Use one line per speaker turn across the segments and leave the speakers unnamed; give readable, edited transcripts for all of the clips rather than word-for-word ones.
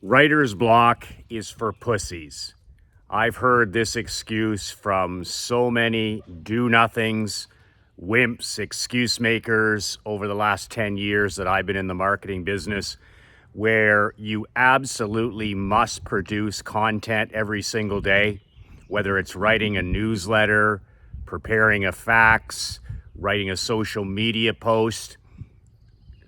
Writer's block is for pussies. I've heard this excuse from so many do-nothings, wimps, excuse makers over the last 10 years that I've been in the marketing business, where you absolutely must produce content every single day, whether it's writing a newsletter, preparing a fax, writing a social media post,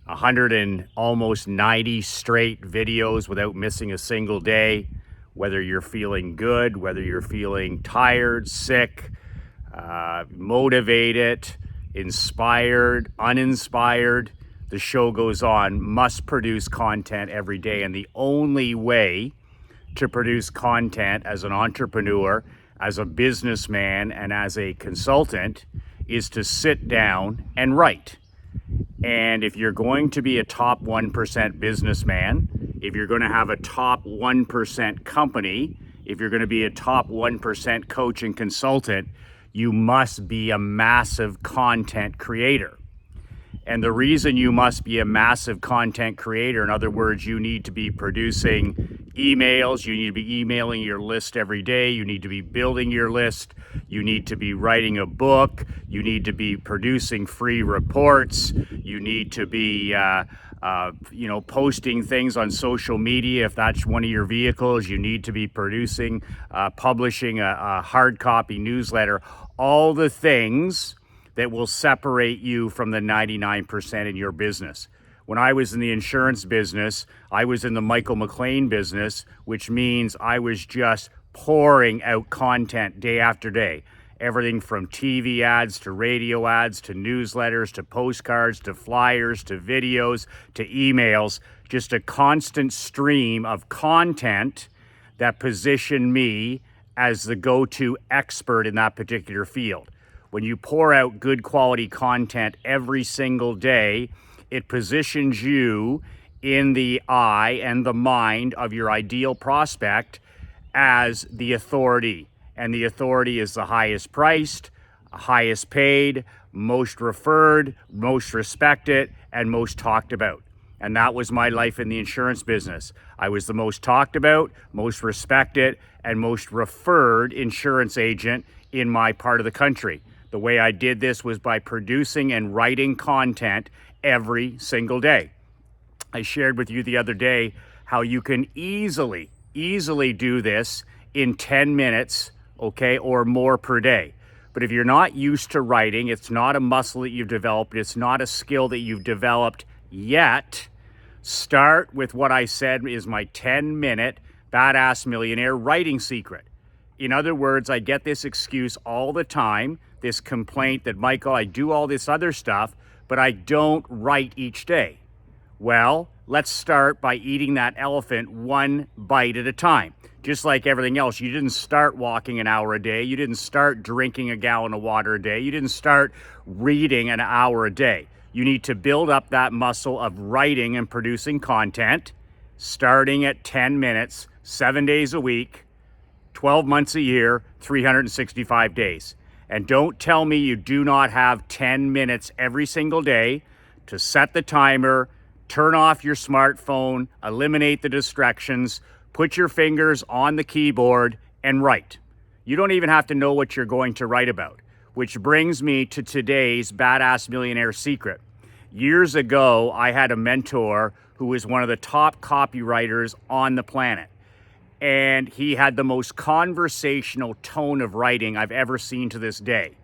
100 and almost 90 straight videos without missing a single day, whether you're feeling good, whether you're feeling tired, sick, motivated, inspired, uninspired. The show goes on, must produce content every day. And the only way to produce content as an entrepreneur, as a businessman, and as a consultant is to sit down and write. And if you're going to be a top 1% businessman, if you're going to have a top 1% company, if you're going to be a top 1% coach and consultant, you must be a massive content creator. And the reason you must be a massive content creator, in other words, you need to be producing emails, you need to be emailing your list every day, you need to be building your list, you need to be writing a book, you need to be producing free reports, you need to be posting things on social media. If that's one of your vehicles, you need to be producing, publishing a hard copy newsletter, all the things that will separate you from the 99% in your business. When I was in the insurance business, I was in the Michael McLean business, which means I was just pouring out content day after day. Everything from TV ads to radio ads to newsletters to postcards to flyers to videos to emails, just a constant stream of content that positioned me as the go-to expert in that particular field. When you pour out good quality content every single day, it positions you in the eye and the mind of your ideal prospect as the authority. And the authority is the highest priced, highest paid, most referred, most respected, and most talked about. And that was my life in the insurance business. I was the most talked about, most respected, and most referred insurance agent in my part of the country. The way I did this was by producing and writing content every single day. I shared with you the other day how you can easily do this in 10 minutes, okay, or more per day. But if you're not used to writing, it's not a muscle that you've developed, it's not a skill that you've developed yet, start with what I said is my 10-minute Badass Millionaire writing secret. In other words, I get this excuse all the time, this complaint that, Michael, I do all this other stuff, but I don't write each day. Well, let's start by eating that elephant one bite at a time. Just like everything else, you didn't start walking an hour a day. You didn't start drinking a gallon of water a day. You didn't start reading an hour a day. You need to build up that muscle of writing and producing content, starting at 10 minutes, 7 days a week, 12 months a year, 365 days. And don't tell me you do not have 10 minutes every single day to set the timer, turn off your smartphone, eliminate the distractions, put your fingers on the keyboard and write. You don't even have to know what you're going to write about, which brings me to today's Badass Millionaire secret. Years ago, I had a mentor who was one of the top copywriters on the planet. And he had the most conversational tone of writing I've ever seen to this day.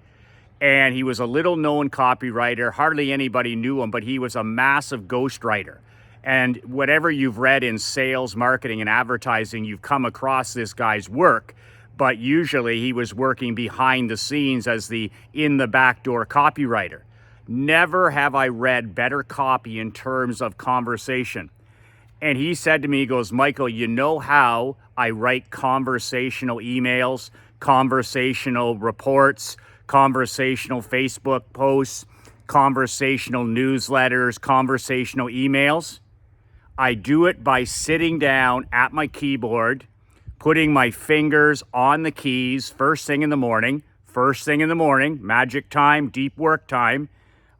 And he was a little known copywriter. Hardly anybody knew him, but he was a massive ghostwriter. And whatever you've read in sales, marketing, and advertising, you've come across this guy's work. But usually he was working behind the scenes as the in the back door copywriter. Never have I read better copy in terms of conversation. And he said to me, he goes, Michael, you know how I write conversational emails, conversational reports, conversational Facebook posts, conversational newsletters, conversational emails? I do it by sitting down at my keyboard, putting my fingers on the keys first thing in the morning, magic time, deep work time,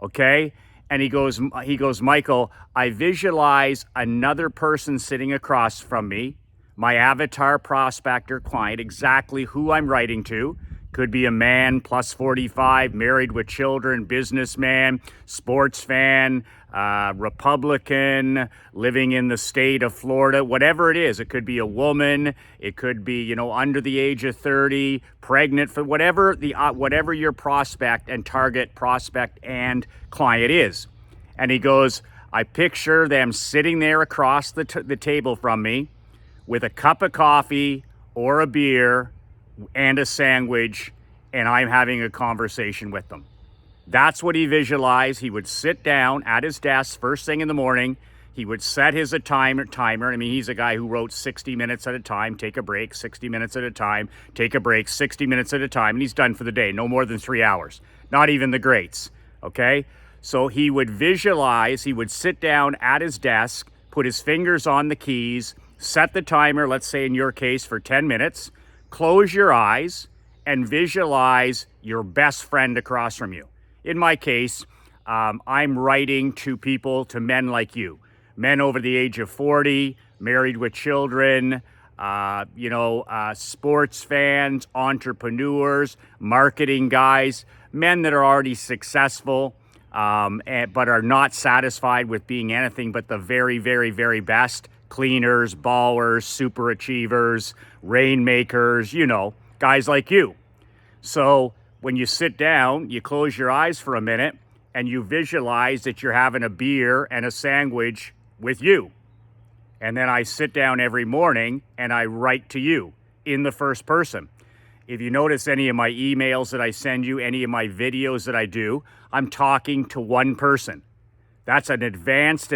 okay? And he goes, Michael, I visualize another person sitting across from me, my avatar prospector client, exactly who I'm writing to. Could be a man plus 45, married with children, businessman, sports fan, Republican, living in the state of Florida, whatever it is. It could be a woman. It could be, under the age of 30, pregnant, for whatever your prospect and target prospect and client is. And he goes, I picture them sitting there across the table from me with a cup of coffee or a beer and a sandwich, and I'm having a conversation with them. That's what he visualized. He would sit down at his desk first thing in the morning. He would set his timer. I mean, he's a guy who wrote 60 minutes at a time, take a break, 60 minutes at a time, take a break, 60 minutes at a time, and he's done for the day. No more than 3 hours. Not even the greats, okay? So he would visualize, he would sit down at his desk, put his fingers on the keys, set the timer, let's say in your case for 10 minutes, close your eyes, and visualize your best friend across from you. In my case, I'm writing to men like you, men over the age of 40, married with children, sports fans, entrepreneurs, marketing guys, men that are already successful, but are not satisfied with being anything but the very, very, very best. Cleaners, ballers, super achievers, rainmakers, guys like you. So when you sit down, you close your eyes for a minute and you visualize that you're having a beer and a sandwich with you. And then I sit down every morning and I write to you in the first person. If you notice any of my emails that I send you, any of my videos that I do, I'm talking to one person. That's an advanced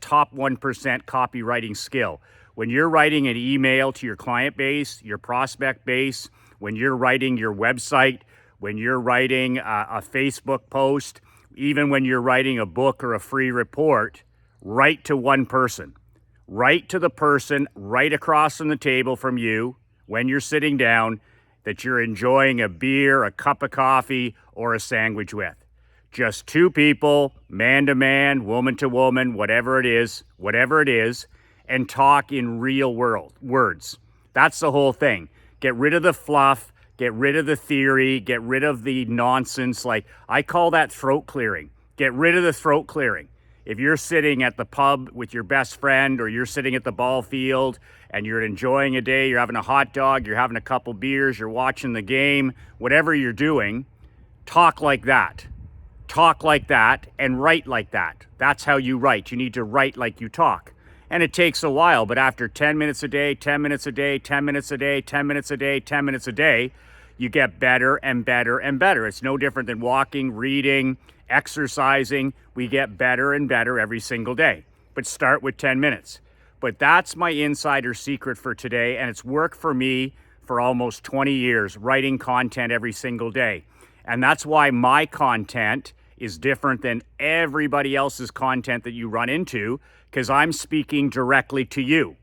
top 1% copywriting skill. When you're writing an email to your client base, your prospect base, when you're writing your website, when you're writing a Facebook post, even when you're writing a book or a free report, write to one person. Write to the person right across from the table from you when you're sitting down that you're enjoying a beer, a cup of coffee, or a sandwich with. Just two people, man to man, woman to woman, whatever it is, and talk in real words. That's the whole thing. Get rid of the fluff, get rid of the theory, get rid of the nonsense. Like, I call that throat clearing. Get rid of the throat clearing. If you're sitting at the pub with your best friend, or you're sitting at the ball field and you're enjoying a day, you're having a hot dog, you're having a couple beers, you're watching the game, whatever you're doing, talk like that. Talk like that and write like that. That's how you write. You need to write like you talk. And it takes a while, but after 10 minutes a day, 10 minutes a day, 10 minutes a day, 10 minutes a day, 10 minutes a day, you get better and better and better. It's no different than walking, reading, exercising. We get better and better every single day. But start with 10 minutes. But that's my insider secret for today, and it's worked for me for almost 20 years, writing content every single day. And that's why my content is different than everybody else's content that you run into, because I'm speaking directly to you.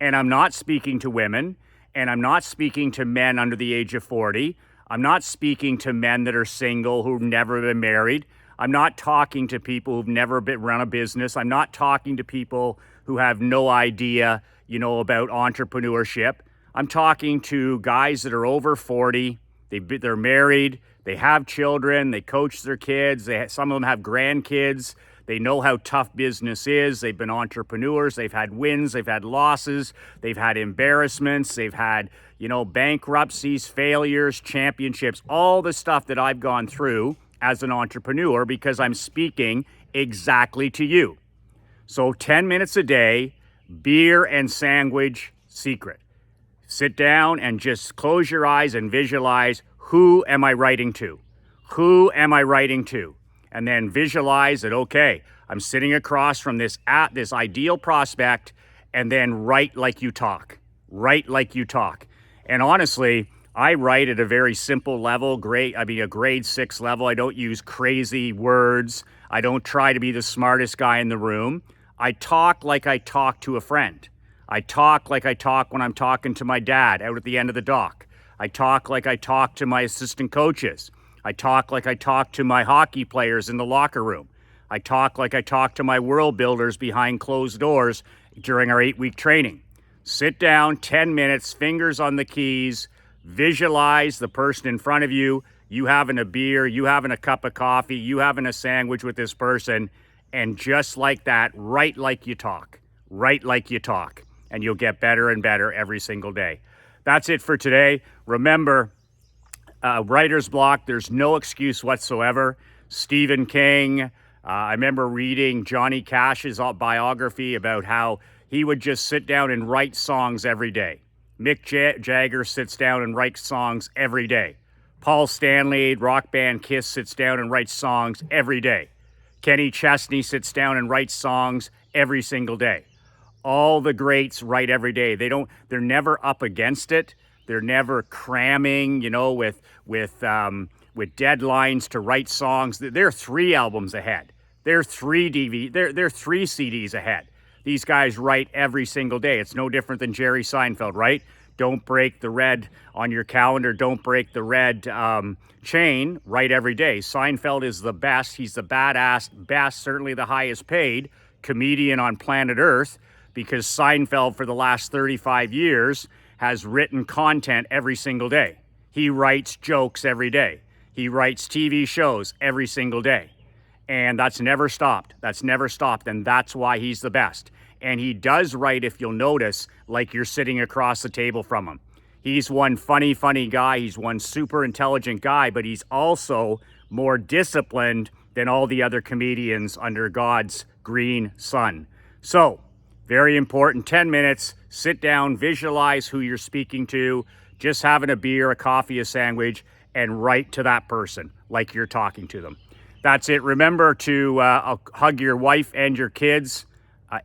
And I'm not speaking to women, and I'm not speaking to men under the age of 40. I'm not speaking to men that are single, who've never been married. I'm not talking to people who've never run a business. I'm not talking to people who have no idea, about entrepreneurship. I'm talking to guys that are over 40. They're married. They have children. They coach their kids. Some of them have grandkids. They know how tough business is. They've been entrepreneurs. They've had wins. They've had losses. They've had embarrassments. They've had, bankruptcies, failures, championships, all the stuff that I've gone through as an entrepreneur, because I'm speaking exactly to you. So 10 minutes a day, beer and sandwich secret. Sit down and just close your eyes and visualize, who am I writing to? Who am I writing to? And then visualize that, okay, I'm sitting across from this ideal prospect, and then write like you talk. Write like you talk. And honestly, I write at a very simple level, a grade 6 level. I don't use crazy words. I don't try to be the smartest guy in the room. I talk like I talk to a friend. I talk like I talk when I'm talking to my dad out at the end of the dock. I talk like I talk to my assistant coaches. I talk like I talk to my hockey players in the locker room. I talk like I talk to my world builders behind closed doors during our 8-week training. Sit down, 10 minutes, fingers on the keys, visualize the person in front of you, you having a beer, you having a cup of coffee, you having a sandwich with this person, and just like that, write like you talk. Write like you talk, and you'll get better and better every single day. That's it for today. Remember, writer's block, there's no excuse whatsoever. Stephen King, I remember reading Johnny Cash's biography about how he would just sit down and write songs every day. Mick Jagger sits down and writes songs every day. Paul Stanley, rock band Kiss, sits down and writes songs every day. Kenny Chesney sits down and writes songs every single day. All the greats write every day. They're never up against it. They're never cramming, with deadlines to write songs. They're 3 albums ahead. They're 3 CDs ahead. These guys write every single day. It's no different than Jerry Seinfeld, right? Don't break the red on your calendar. Don't break the red chain. Write every day. Seinfeld is the best. He's the best, certainly the highest paid comedian on planet Earth, because Seinfeld for the last 35 years has written content every single day. He writes jokes every day. He writes TV shows every single day. And that's never stopped. And that's why he's the best. And he does write, if you'll notice, like you're sitting across the table from him. He's one funny guy. He's one super intelligent guy, but he's also more disciplined than all the other comedians under God's green sun. So, very important, 10 minutes, sit down, visualize who you're speaking to, just having a beer, a coffee, a sandwich, and write to that person like you're talking to them. That's it. Remember to hug your wife and your kids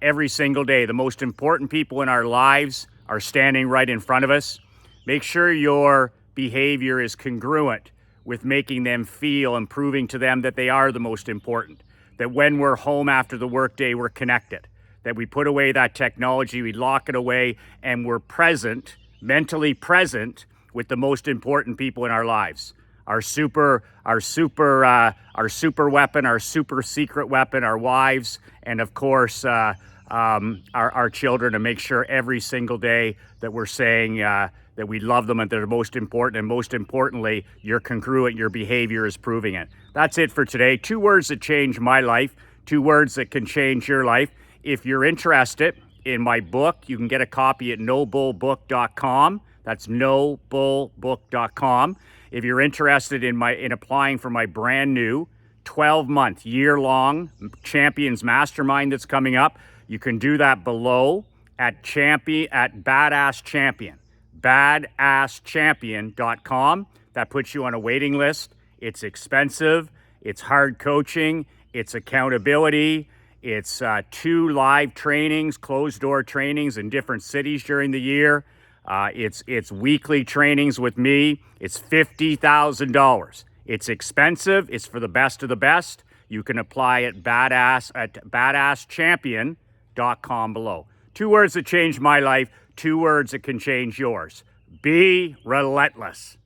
every single day. The most important people in our lives are standing right in front of us. Make sure your behavior is congruent with making them feel and proving to them that they are the most important. That when we're home after the workday, we're connected. That we put away that technology, we lock it away, and we're present, mentally present, with the most important people in our lives. Our super weapon, our super secret weapon, our wives, and of course, our children, to make sure every single day that we're saying that we love them and they're most important, and most importantly, you're congruent, your behavior is proving it. That's it for today. 2 words that changed my life, 2 words that can change your life. If you're interested in my book, you can get a copy at nobullbook.com. That's nobullbook.com. If you're interested in applying for my brand new 12-month, year-long Champions Mastermind that's coming up, you can do that below at Badass Champion, badasschampion.com. That puts you on a waiting list. It's expensive. It's hard coaching. It's accountability. It's 2 live trainings, closed-door trainings in different cities during the year. It's weekly trainings with me. It's $50,000. It's expensive. It's for the best of the best. You can apply at badasschampion.com below. 2 words that changed my life, 2 words that can change yours. Be relentless.